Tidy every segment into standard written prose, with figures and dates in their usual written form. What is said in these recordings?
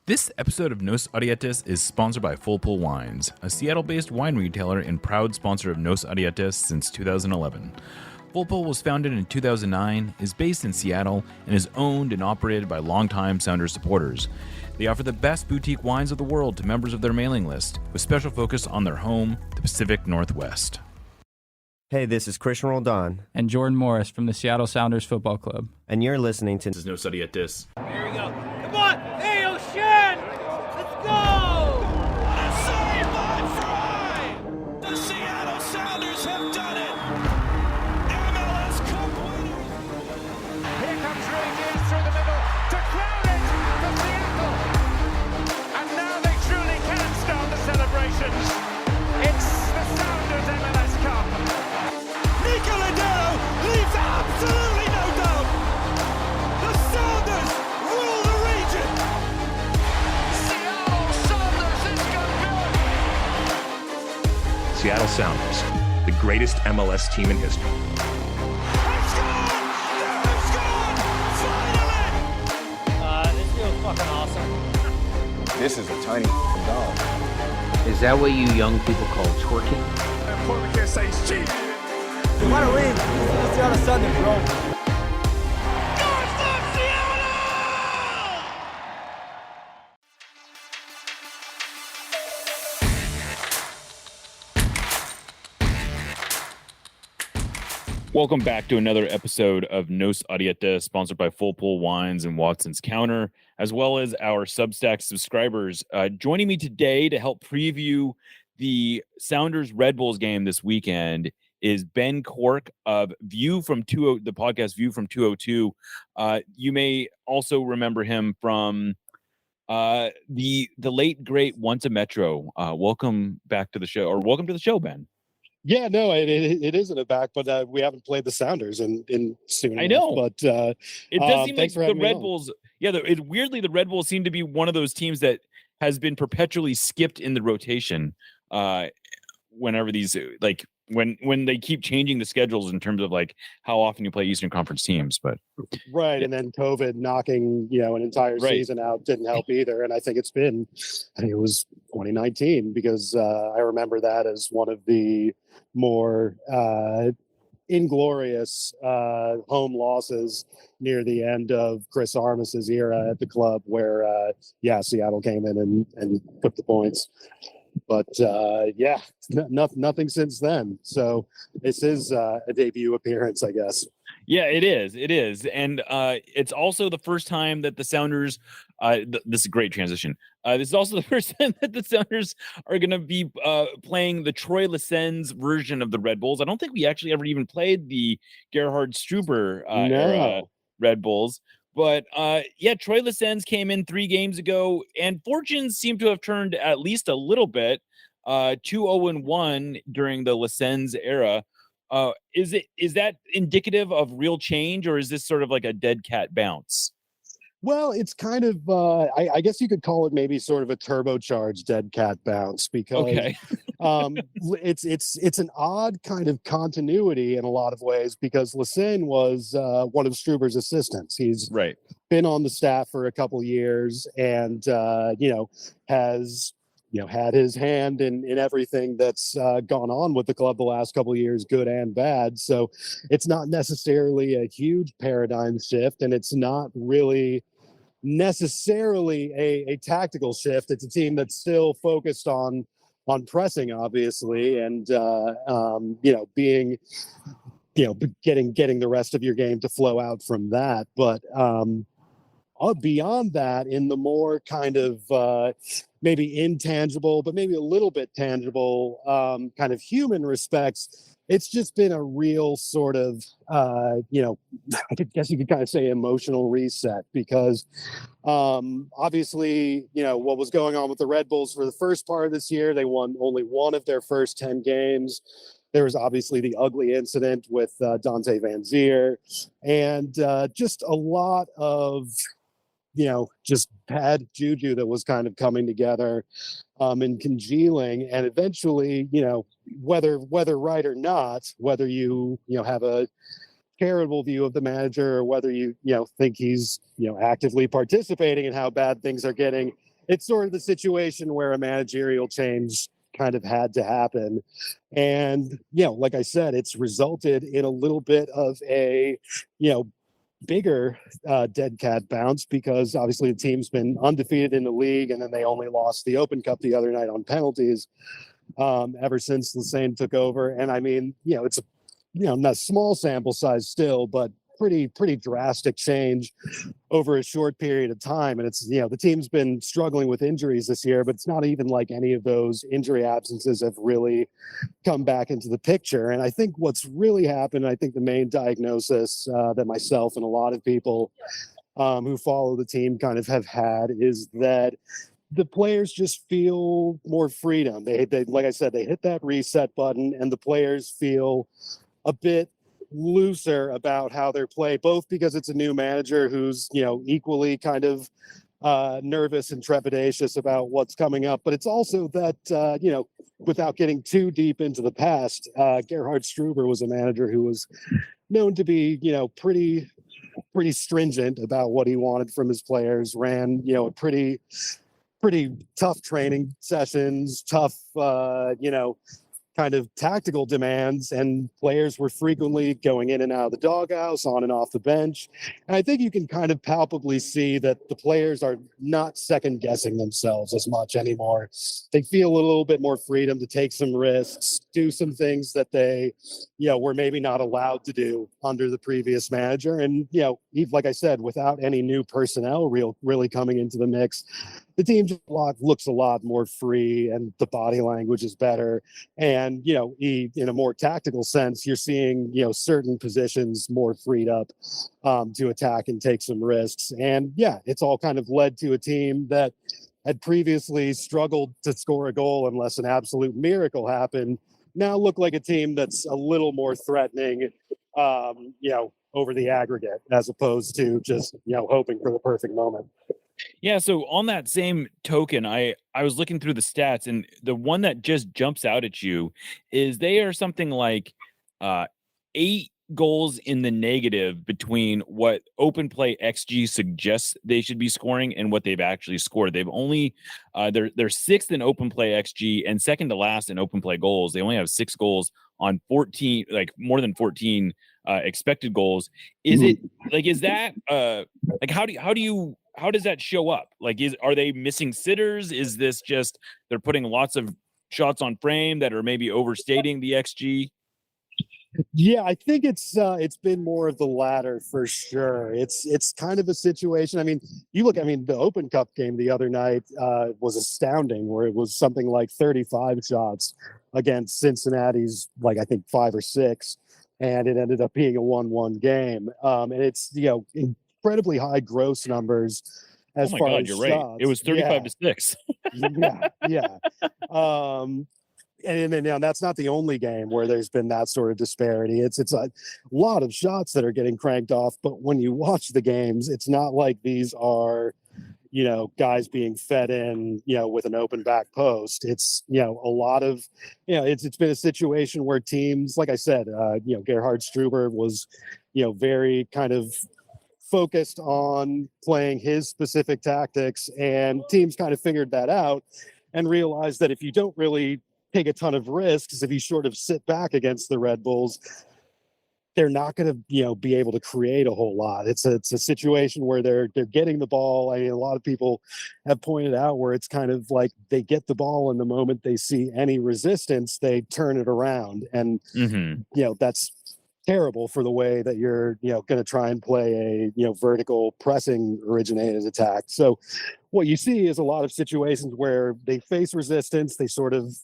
This episode of Nos Arietes is sponsored by Full Pull Wines, a Seattle-based wine retailer and proud sponsor of Nos Arietes since 2011. Full Pull was founded in 2009, is based in Seattle, and is owned and operated by longtime Sounders supporters. They offer the best boutique wines of the world to members of their mailing list, with special focus on their home, the Pacific Northwest. Hey, this is Christian Roldan. And Jordan Morris from the Seattle Sounders Football Club. And you're listening to... This is Nos Arietes. Here we go. Come on! Hey, O'Shan! Let's go! Save by Fry! The Seattle Sounders have done it! MLS Cup winners! Here comes Rangers through the middle to Crowded for Seattle! And now they truly can start the celebrations. It's the Sounders MLS Cup. Nico Lodero leaves absolutely no doubt! The Sounders rule the region! Seattle Sounders is good. Seattle Sounders, the greatest MLS team in history. They've scored! They've scored! Finally! This feels fucking awesome. This is a tiny dog. Is that what you young people call twerking? And Paul McKay says cheat. We want to win. Let's see how the Sunday, bro. Good for Seattle! Welcome back to another episode of Nos Arietes, sponsored by Full Pull Wines and Watson's Counter, as well as our Substack subscribers. Joining me today to help preview the Sounders Red Bulls game this weekend is Ben Cork of the podcast View from 202. You may also remember him from the late great Once a Metro. Welcome back to the show, or welcome to the show, Ben. Yeah, no, it isn't a back, but we haven't played the Sounders in soon. I know, but it does seem like the Red on. Bulls. Yeah, weirdly, the Red Bulls seem to be one of those teams that has been perpetually skipped in the rotation. Whenever these when they keep changing the schedules in terms of like how often you play Eastern Conference teams, but right, yeah. And then COVID knocking an entire season out didn't help either. And I think it was 2019 because I remember that as one of the more inglorious home losses near the end of Chris Armas's era at the club, where Seattle came in and took the points. But nothing since then. So this is a debut appearance, I guess. Yeah, it is, and it's also the first time that the Sounders. This is a great transition. This is also the first time that the Sounders are going to be playing the Troy Lesens version of the Red Bulls. I don't think we actually ever even played the Gerhard Struber era Red Bulls. But Troy Lesens came in 3 games ago, and fortunes seem to have turned at least a little bit. 2-0-1 during the Lesens era. Is that indicative of real change, or is this sort of like a dead cat bounce? Well, it's kind of, I guess you could call it maybe sort of a turbocharged dead cat bounce, because it's an odd kind of continuity in a lot of ways, because Lesens was one of Struber's assistants. He's been on the staff for a couple years and, has had his hand in everything that's gone on with the club the last couple of years, good and bad. So it's not necessarily a huge paradigm shift, and it's not really necessarily a tactical shift. It's a team that's still focused on pressing, obviously, and being getting the rest of your game to flow out from that. But beyond that, in the more kind of maybe intangible, but maybe a little bit tangible kind of human respects, it's just been a real sort of, I guess you could kind of say emotional reset, because obviously, what was going on with the Red Bulls for the first part of this year, they won only one of their first 10 games. There was obviously the ugly incident with Dante Van Zier, and just a lot of, just bad juju that was kind of coming together and congealing. And eventually, whether right or not, whether you have a charitable view of the manager, or whether you think he's actively participating in how bad things are getting, it's sort of the situation where a managerial change kind of had to happen. And, like I said, it's resulted in a little bit of a, bigger dead cat bounce, because obviously the team's been undefeated in the league, and then they only lost the Open Cup the other night on penalties ever since Lesane took over. And I mean, it's a, not small sample size still, but pretty drastic change over a short period of time. And it's, the team's been struggling with injuries this year, but it's not even like any of those injury absences have really come back into the picture. And I think what's really happened, I think the main diagnosis that myself and a lot of people who follow the team kind of have had, is that the players just feel more freedom. They like I said, they hit that reset button, and the players feel a bit looser about how they're played, both because it's a new manager who's, equally kind of nervous and trepidatious about what's coming up. But it's also that, without getting too deep into the past, Gerhard Struber was a manager who was known to be, pretty stringent about what he wanted from his players, ran, a pretty tough training sessions, tough, kind of tactical demands, and players were frequently going in and out of the doghouse, on and off the bench. And I think you can kind of palpably see that the players are not second guessing themselves as much anymore. They feel a little bit more freedom to take some risks, do some things that they, were maybe not allowed to do under the previous manager. And, like I said, without any new personnel really coming into the mix, the team just looks a lot more free, and the body language is better. And, in a more tactical sense, you're seeing, certain positions more freed up to attack and take some risks. And yeah, it's all kind of led to a team that had previously struggled to score a goal unless an absolute miracle happened, now look like a team that's a little more threatening, over the aggregate, as opposed to just, hoping for the perfect moment. Yeah, so on that same token, I was looking through the stats, and the one that just jumps out at you is they are something like 8 goals in the negative between what Open Play XG suggests they should be scoring and what they've actually scored. They've only they're sixth in Open Play XG and second to last in Open Play goals. They only have 6 goals on 14, like more than 14 expected goals. Is it like, is that like, how does that show up? Like, are they missing sitters? Is this just they're putting lots of shots on frame that are maybe overstating the XG? Yeah, I think it's been more of the latter for sure. It's kind of a situation. I mean, the Open Cup game the other night was astounding, where it was something like 35 shots against Cincinnati's, like, I think 5 or 6, and it ended up being a 1-1 game. And it's, incredibly high gross numbers as far as you're shots. right. It was 35 to 6. yeah. And then that's not the only game where there's been that sort of disparity. It's a lot of shots that are getting cranked off, but when you watch the games, it's not like these are, guys being fed in, with an open back post. It's, a lot of, it's been a situation where teams, like I said, Gerhard Struber was, very kind of focused on playing his specific tactics, and teams kind of figured that out and realized that if you don't really take a ton of risks, if you sort of sit back against the Red Bulls, they're not going to, be able to create a whole lot. It's a situation where they're getting the ball. I mean, a lot of people have pointed out where it's kind of like they get the ball, and the moment they see any resistance, they turn it around. And, that's terrible for the way that you're, going to try and play a, vertical pressing originated attack. So what you see is a lot of situations where they face resistance, they sort of,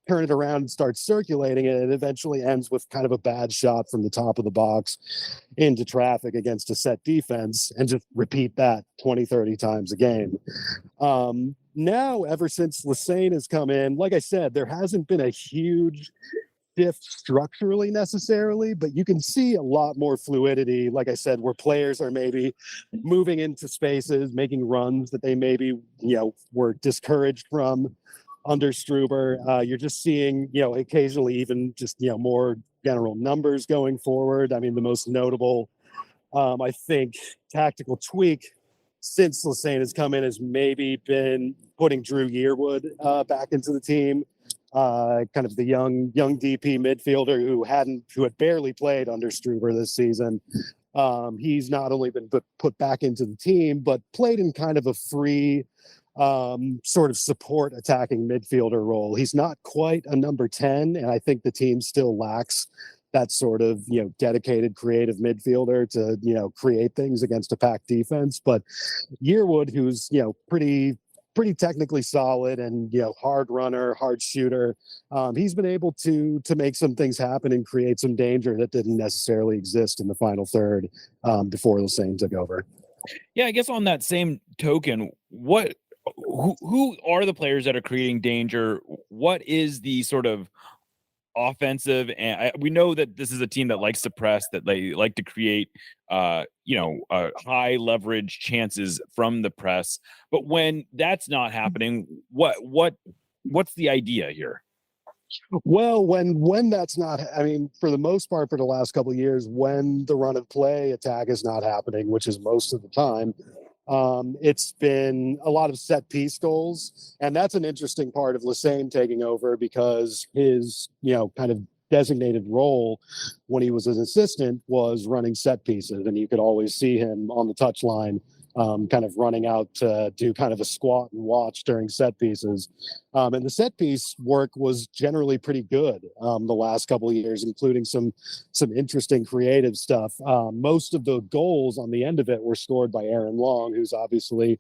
turn it around and start circulating it, and it eventually ends with kind of a bad shot from the top of the box into traffic against a set defense, and just repeat that 20, 30 times a game. Now, ever since Lesane has come in, like I said, there hasn't been a huge shift structurally necessarily, but you can see a lot more fluidity, like I said, where players are maybe moving into spaces, making runs that they maybe, were discouraged from under Struber. You're just seeing, occasionally even just, more general numbers going forward. I mean, the most notable, I think, tactical tweak since Lassane has come in has maybe been putting Drew Yearwood back into the team. Kind of the young DP midfielder who had barely played under Struber this season. He's not only been put back into the team, but played in kind of a free sort of support attacking midfielder role. He's not quite a number 10, and I think the team still lacks that sort of, dedicated creative midfielder to, create things against a packed defense. But Yearwood, who's, pretty technically solid and, hard runner, hard shooter, he's been able to make some things happen and create some danger that didn't necessarily exist in the final third before Lassane took over. Yeah, I guess on that same token, who are the players that are creating danger? What is the sort of offensive, and we know that this is a team that likes to press, that they like to create high leverage chances from the press, but when that's not happening, what's the idea here? Well, when that's not, I mean, for the most part, for the last couple of years, when the run of play attack is not happening, which is most of the time, it's been a lot of set piece goals. And that's an interesting part of Lassane taking over, because his, kind of designated role when he was an assistant was running set pieces. And you could always see him on the touchline, kind of running out to do kind of a squat and watch during set pieces. And the set piece work was generally pretty good the last couple of years, including some interesting creative stuff. Most of the goals on the end of it were scored by Aaron Long, who's obviously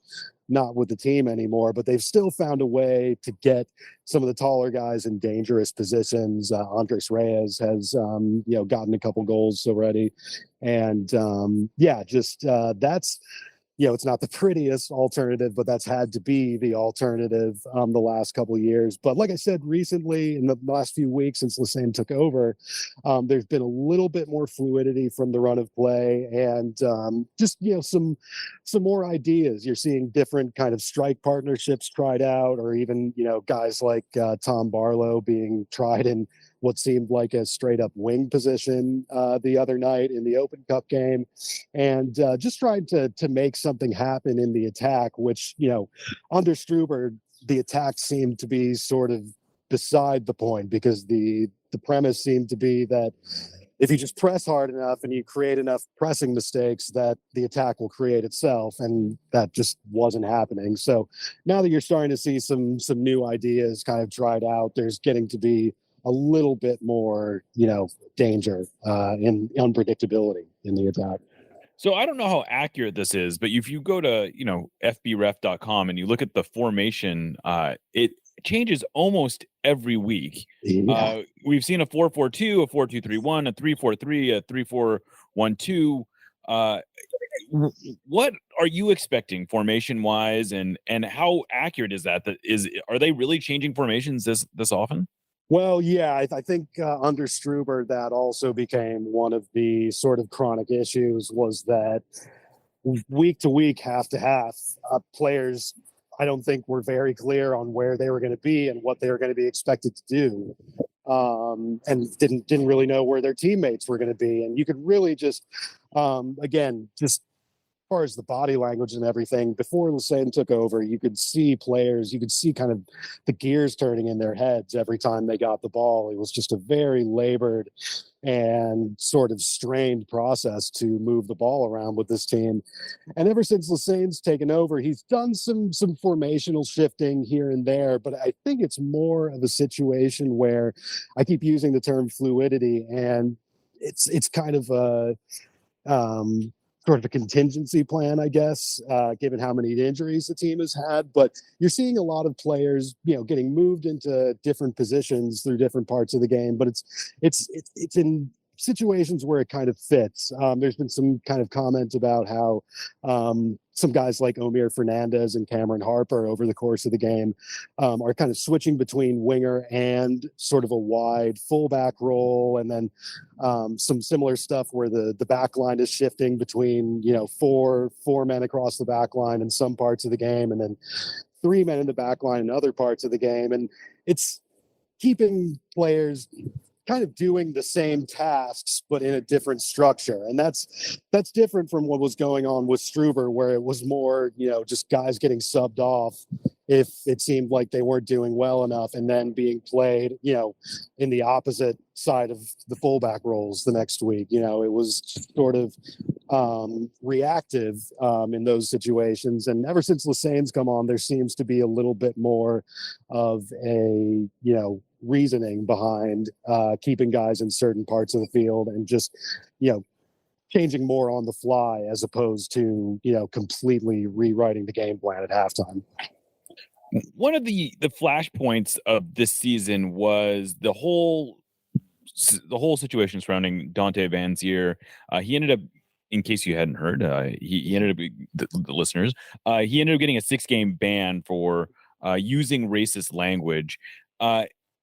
not with the team anymore, but they've still found a way to get some of the taller guys in dangerous positions. Andres Reyes has, gotten a couple goals already. And that's, it's not the prettiest alternative, but that's had to be the alternative the last couple of years. But like I said, recently, in the last few weeks since Lassane took over, there's been a little bit more fluidity from the run of play, and some more ideas. You're seeing different kind of strike partnerships tried out, or even guys like Tom Barlow being tried in what seemed like a straight up wing position the other night in the Open Cup game, and just trying to make something happen in the attack, which, under Struber, the attack seemed to be sort of beside the point, because the premise seemed to be that if you just press hard enough and you create enough pressing mistakes, that the attack will create itself, and that just wasn't happening. So now that you're starting to see some new ideas kind of tried out, there's getting to be a little bit more, danger and unpredictability in the attack. So I don't know how accurate this is, but if you go to, fbref.com and you look at the formation, it changes almost every week. Yeah. We've seen a 4-4-2, a 4-2-3-1, a 3-4-3, a 3-4-1-2. What are you expecting formation wise, and how accurate is that? Are they really changing formations this often? Well, yeah, I think under Struber, that also became one of the sort of chronic issues, was that week to week, half to half, players, I don't think, were very clear on where they were going to be and what they were going to be expected to do, and didn't really know where their teammates were going to be. And you could really just, again, just as far as the body language and everything, before Lassane took over, you could see players, you could see kind of the gears turning in their heads every time they got the ball. It was just a very labored and sort of strained process to move the ball around with this team. And ever since Lassane's taken over, he's done some formational shifting here and there, but I think it's more of a situation where I keep using the term fluidity, and it's kind of a sort of a contingency plan, I guess, given how many injuries the team has had. But you're seeing a lot of players, getting moved into different positions through different parts of the game. But it's in situations where it kind of fits. There's been some kind of comment about how some guys like Omir Fernandez and Cameron Harper over the course of the game are kind of switching between winger and sort of a wide fullback role, and then some similar stuff where the back line is shifting between four men across the back line in some parts of the game, and then 3 men in the back line in other parts of the game. And it's keeping players kind of doing the same tasks but in a different structure, and that's different from what was going on with Struber, where it was more, just guys getting subbed off if it seemed like they weren't doing well enough, and then being played, in the opposite side of the fullback roles the next week. It was sort of reactive in those situations. And ever since Lessane's come on, there seems to be a little bit more of a, reasoning behind keeping guys in certain parts of the field and just, changing more on the fly as opposed to, completely rewriting the game plan at halftime. One of the flashpoints of this season was the whole situation surrounding Dante Van Zier. He ended up, in case you hadn't heard, he ended up, the listeners, he ended up getting a 6-game ban for using racist language.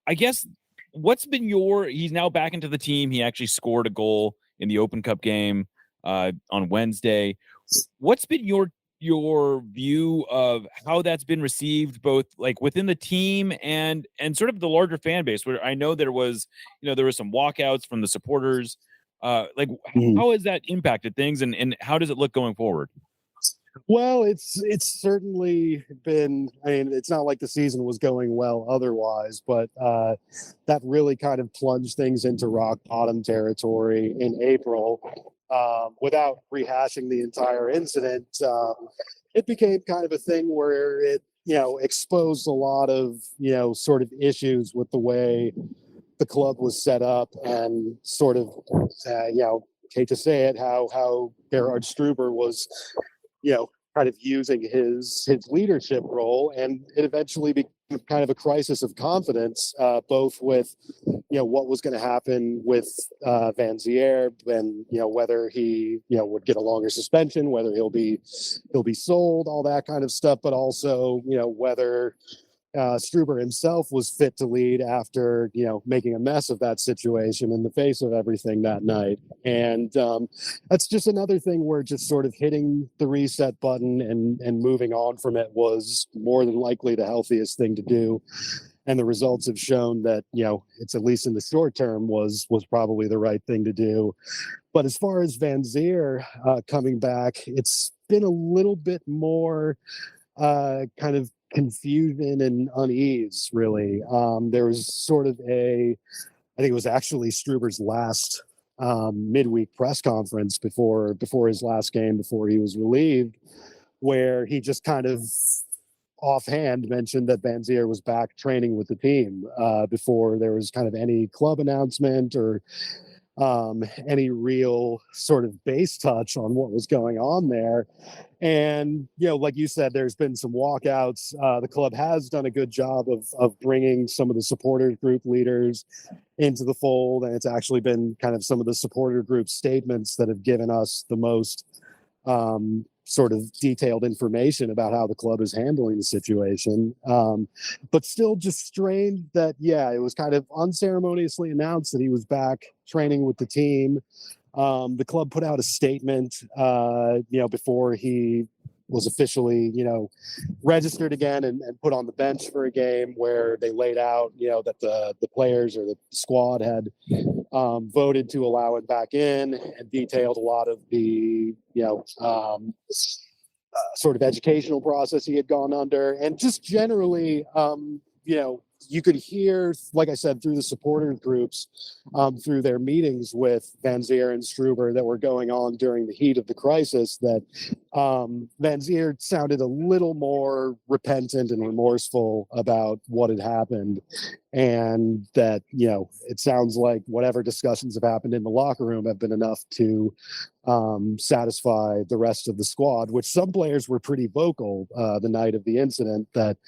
I guess what's been he's now back into the team. He actually scored a goal in the Open Cup game on Wednesday. What's been your view of how that's been received, both like within the team and sort of the larger fan base, where I know there was some walkouts from the supporters. How has that impacted things, and how does it look going forward? Well, it's certainly been, it's not like the season was going well otherwise, but that really kind of plunged things into rock bottom territory in April. Without rehashing the entire incident, it became kind of a thing where it, exposed a lot of, sort of issues with the way the club was set up, and sort of, hate to say it, how Gerhard Struber was, kind of using his leadership role, and it eventually became kind of a crisis of confidence, both with, what was going to happen with Van Zier, and whether he would get a longer suspension, whether he'll be sold, all that kind of stuff, but also whether Struber himself was fit to lead after, making a mess of that situation in the face of everything that night. And that's just another thing where just sort of hitting the reset button and moving on from it was more than likely the healthiest thing to do. And the results have shown that, it's, at least in the short term, was probably the right thing to do. But as far as Van Zier coming back, it's been a little bit more kind of confusion and unease, really. There was sort of I think it was actually Struber's last midweek press conference before his last game, before he was relieved, where he just kind of offhand mentioned that Van Zier was back training with the team before there was kind of any club announcement or any real sort of base touch on what was going on there. And, like you said, there's been some walkouts. The club has done a good job of bringing some of the supporter group leaders into the fold. And it's actually been kind of some of the supporter group statements that have given us the most sort of detailed information about how the club is handling the situation. But still just strange that, it was kind of unceremoniously announced that he was back training with the team. The club put out a statement, before he was officially, registered again and put on the bench for a game, where they laid out, that the players or the squad had voted to allow it back in, and detailed a lot of the, sort of educational process he had gone under. And just generally, you could hear, like I said, through the supporter groups, through their meetings with Van Zier and Struber that were going on during the heat of the crisis, that Van Zier sounded a little more repentant and remorseful about what had happened. And that, it sounds like whatever discussions have happened in the locker room have been enough to satisfy the rest of the squad, which some players were pretty vocal the night of the incident, that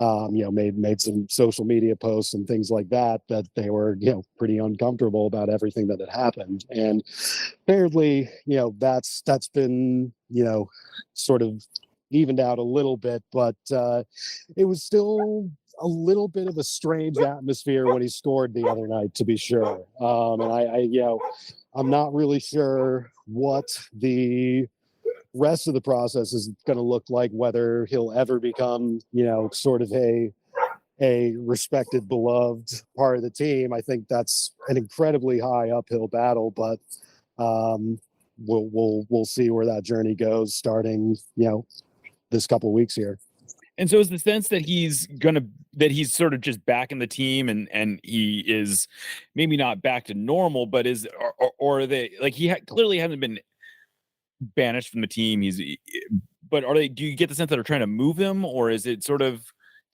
made some social media posts and things like that they were, pretty uncomfortable about everything that had happened. And apparently, that's been, sort of evened out a little bit, but it was still a little bit of a strange atmosphere when he scored the other night, to be sure. And I'm not really sure what the rest of the process is going to look like, whether he'll ever become, sort of a a respected, beloved part of the team. I think that's an incredibly high uphill battle, but we'll see where that journey goes starting, this couple of weeks here. And so is the sense that he's sort of just back in the team and he is maybe not back to normal, but or are they like clearly hasn't been banished from the team. But do you get the sense that they're trying to move him, or is it sort of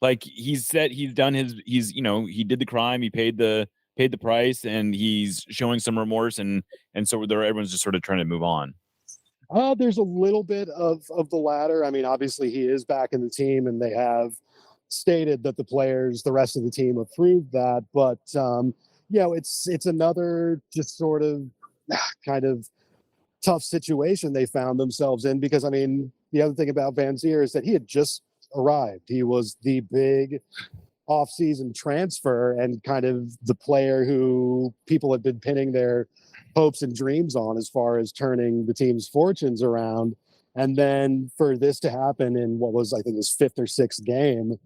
like he did the crime, he paid the price, and he's showing some remorse, and so everyone's just sort of trying to move on? There's a little bit of the latter. I mean, obviously he is back in the team, and they have stated that the rest of the team approved that. But it's another just sort of kind of tough situation they found themselves in, because I mean, the other thing about Vanzeir is that he had just arrived. He was the big off-season transfer and kind of the player who people had been pinning their hopes and dreams on as far as turning the team's fortunes around. And then for this to happen in what was, I think, his fifth or sixth game,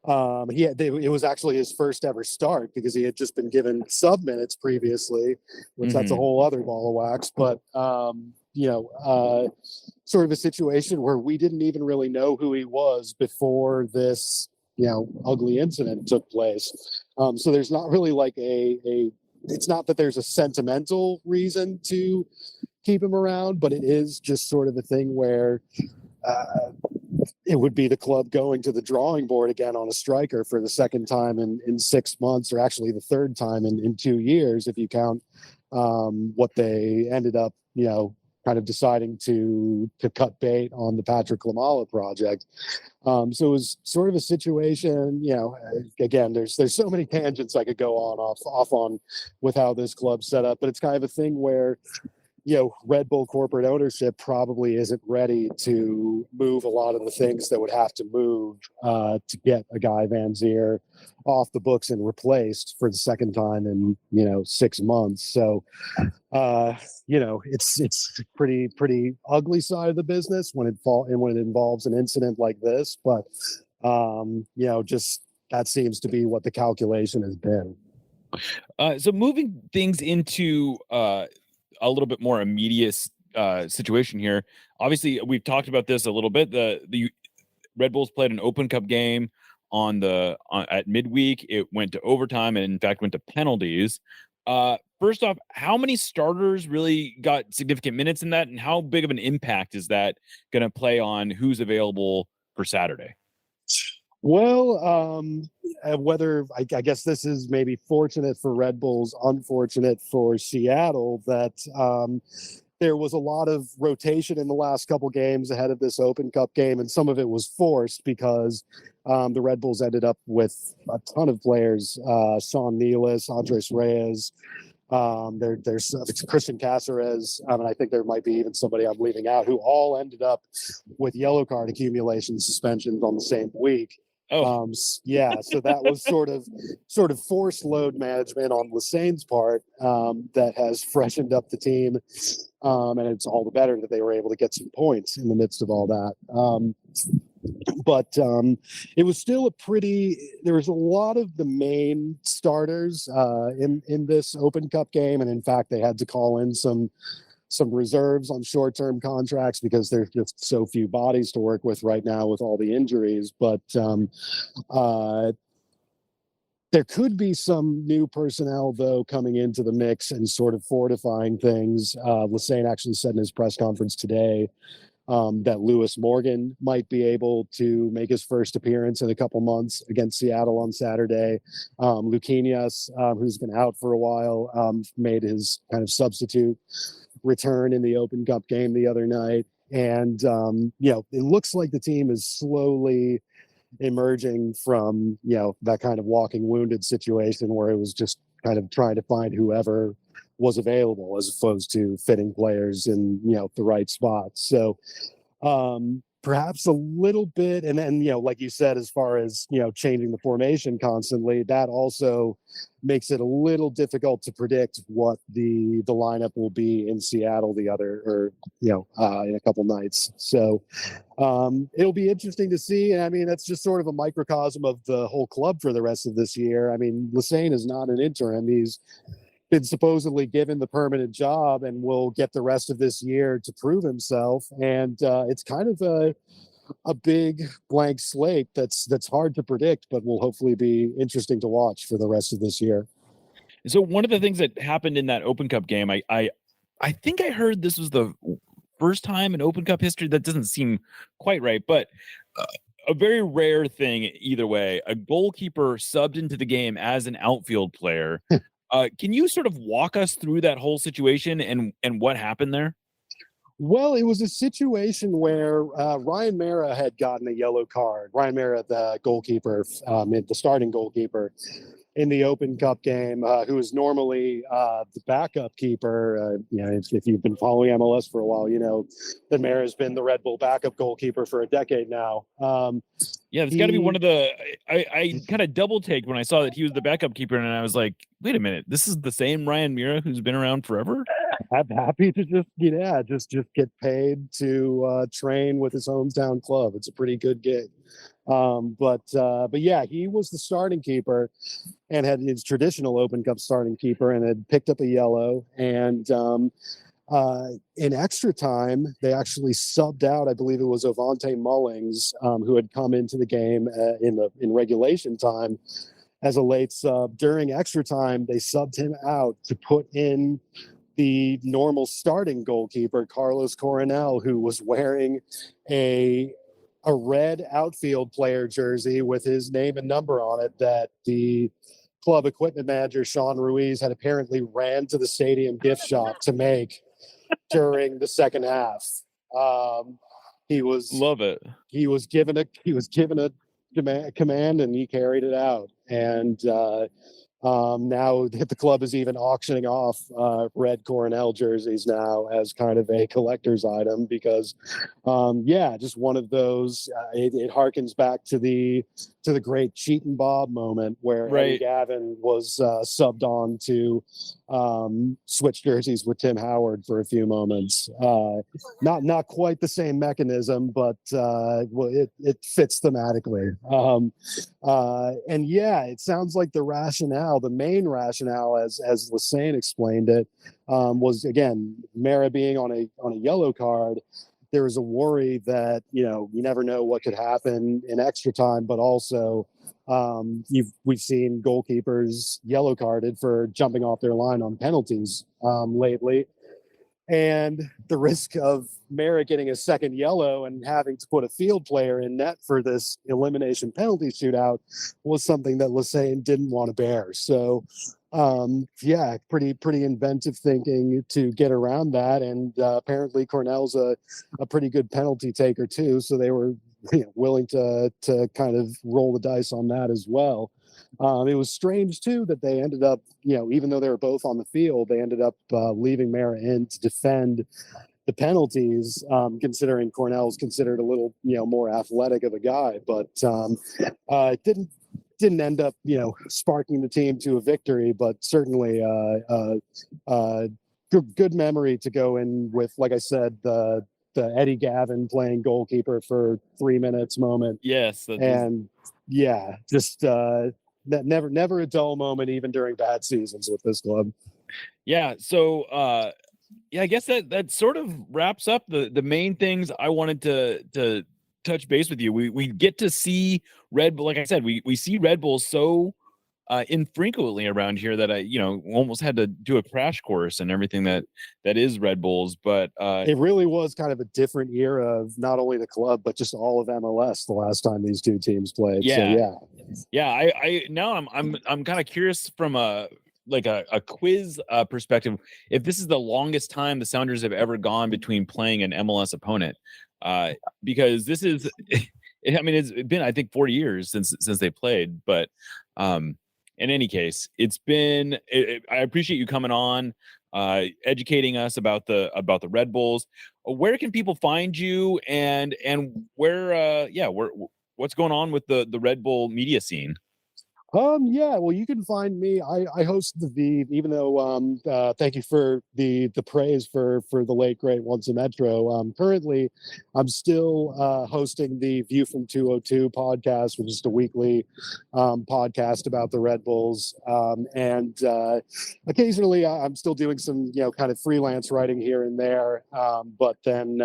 it was actually his first ever start, because he had just been given sub minutes previously, which that's a whole other ball of wax. But sort of a situation where we didn't even really know who he was before this ugly incident took place. So there's not really like it's not that there's a sentimental reason to keep him around, but it is just sort of a thing where it would be the club going to the drawing board again on a striker for the second time in 6 months, or actually the third time in 2 years, if you count what they ended up, kind of deciding to cut bait on the Patrick Klimala project. So it was sort of a situation, again, there's so many tangents I could go off on with how this club's set up, but it's kind of a thing where, Red Bull corporate ownership probably isn't ready to move a lot of the things that would have to move to get a guy Vanzeir off the books and replaced for the second time in 6 months. So it's pretty ugly side of the business when it involves an incident like this. But just that seems to be what the calculation has been. So moving things into a little bit more immediate situation here. Obviously, we've talked about this a little bit. The Red Bulls played an Open Cup game at midweek. It went to overtime and in fact went to penalties. First off, how many starters really got significant minutes in that, and how big of an impact is that going to play on who's available for Saturday? Well, whether I guess this is maybe fortunate for Red Bulls, unfortunate for Seattle, that there was a lot of rotation in the last couple games ahead of this Open Cup game, and some of it was forced because the Red Bulls ended up with a ton of players: Sean Nealis, Andres Reyes. There's Christian Cáceres. I think there might be even somebody I'm leaving out, who all ended up with yellow card accumulation suspensions on the same week. So that was sort of forced load management on Lessene's part that has freshened up the team, and it's all the better that they were able to get some points in the midst of all that. But it was still there was a lot of the main starters in this Open Cup game, and in fact they had to call in some reserves on short-term contracts because there's just so few bodies to work with right now with all the injuries. But there could be some new personnel, though, coming into the mix and sort of fortifying things. Lessene actually said in his press conference today that Lewis Morgan might be able to make his first appearance in a couple months against Seattle on Saturday. Luquinhas, who's been out for a while, made his kind of substitute return in the Open Cup game the other night. And, it looks like the team is slowly emerging from, that kind of walking wounded situation where it was just kind of trying to find whoever was available as opposed to fitting players in, the right spots. So, perhaps a little bit. And then, like you said, as far as, changing the formation constantly, that also makes it a little difficult to predict what the lineup will be in Seattle in a couple nights. So it'll be interesting to see. And I mean, that's just sort of a microcosm of the whole club for the rest of this year. I mean, Lesane is not an interim. He's been supposedly given the permanent job and will get the rest of this year to prove himself. And it's kind of a big blank slate that's hard to predict, but will hopefully be interesting to watch for the rest of this year. So one of the things that happened in that Open Cup game, I think I heard this was the first time in Open Cup history. That doesn't seem quite right, but a very rare thing either way. A goalkeeper subbed into the game as an outfield player. Can you sort of walk us through that whole situation and what happened there? Well, it was a situation where Ryan Mara had gotten a yellow card. Ryan Mara, the goalkeeper, the starting goalkeeper in the Open Cup game, who is normally the backup keeper. If you've been following MLS for a while, you know that Mara has been the Red Bull backup goalkeeper for a decade now. Yeah, it's got to be one of the. I kind of double take when I saw that he was the backup keeper, and I was like, "Wait a minute, this is the same Ryan Mara who's been around forever." I'm happy to just get paid to train with his hometown club. It's a pretty good gig. But yeah, he was the starting keeper and had his traditional Open Cup starting keeper and had picked up a yellow. And in extra time, they actually subbed out, I believe it was Ovante Mullings, who had come into the game in regulation time as a late sub. During extra time, they subbed him out to put in the normal starting goalkeeper, Carlos Coronel, who was wearing a red outfield player jersey with his name and number on it that the club equipment manager, Sean Ruiz, had apparently ran to the stadium gift shop to make during the second half. He was given a command and he carried it out. And now the club is even auctioning off red Coronel jerseys now as kind of a collector's item because, just one of those. It harkens back to the great Cheat and Bob moment where Eddie Gavin was subbed on to switch jerseys with Tim Howard for a few moments. Not quite the same mechanism, but it fits thematically. And yeah, it sounds like the main rationale, as Lesane explained it, was again Mara being on a yellow card. There was a worry that you never know what could happen in extra time, but also we've seen goalkeepers yellow carded for jumping off their line on penalties lately. And the risk of Mara getting a second yellow and having to put a field player in net for this elimination penalty shootout was something that Lesane didn't want to bear. So, pretty inventive thinking to get around that. And apparently Cornell's a pretty good penalty taker too. So they were willing to kind of roll the dice on that as well. It was strange too that they ended up, even though they were both on the field, they ended up leaving Mara in to defend the penalties, considering Cornell's considered a little, more athletic of a guy. But it didn't end up, sparking the team to a victory, but certainly good memory to go in with, like I said, the Eddie Gavin playing goalkeeper for 3 minutes moment. Yes. Never a dull moment, even during bad seasons with this club. Yeah. So, I guess that sort of wraps up the main things I wanted to touch base with you. We get to see Red Bull. Like I said, we see Red Bull so infrequently around here that I, almost had to do a crash course and everything that is Red Bulls. But it really was kind of a different era of not only the club, but just all of MLS the last time these two teams played. Yeah. So, I now I'm kind of curious from a quiz perspective, if this is the longest time the Sounders have ever gone between playing an MLS opponent, because this is, it's been, I think, 4 years since they played, but in any case, it's been, I appreciate you coming on. educating us about the Red Bulls. Where can people find you, and where what's going on with the Red Bull media scene? Yeah, well, you can find me. I host the V, even though thank you for the praise for the late great Once a Metro. Currently, I'm still hosting the View from 202 podcast, which is a weekly podcast about the Red Bulls. And occasionally, I'm still doing some kind of freelance writing here and there. But then.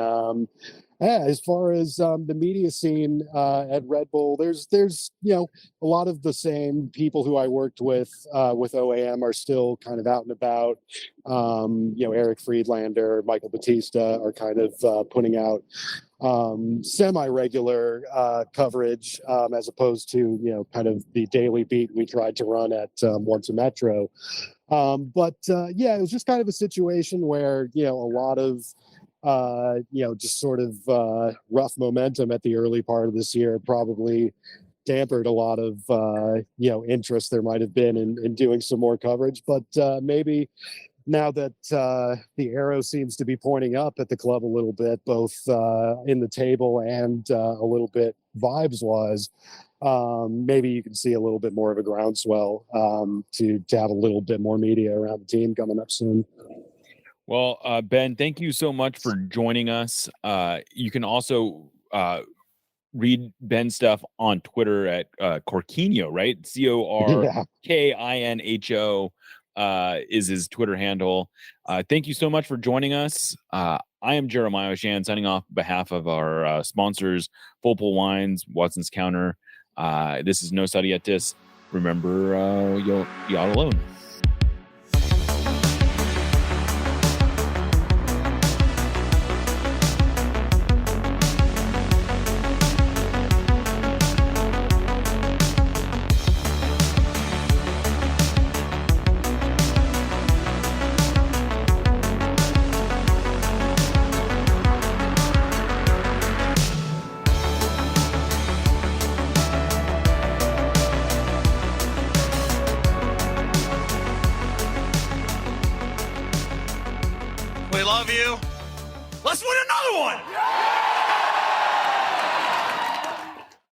Yeah, as far as the media scene at Red Bull, there's a lot of the same people who I worked with OAM are still kind of out and about. Eric Friedlander, Michael Batista are kind of putting out semi-regular coverage as opposed to kind of the daily beat we tried to run at Once a Metro. But it was just kind of a situation where a lot of just sort of rough momentum at the early part of this year probably dampened a lot of interest there might have been in doing some more coverage. But maybe now that the arrow seems to be pointing up at the club a little bit, both in the table and a little bit vibes wise, maybe you can see a little bit more of a groundswell to have a little bit more media around the team coming up soon. Well, Ben, thank you so much for joining us. You can also read Ben's stuff on Twitter at Corkinho, right? CORKINHO is his Twitter handle. Thank you so much for joining us. I am Jeremiah Oshan, signing off on behalf of our sponsors, Full Pull Wines, Watson's Counter. This is No Sarietis. Remember, you're not alone. We love you. Let's win another one.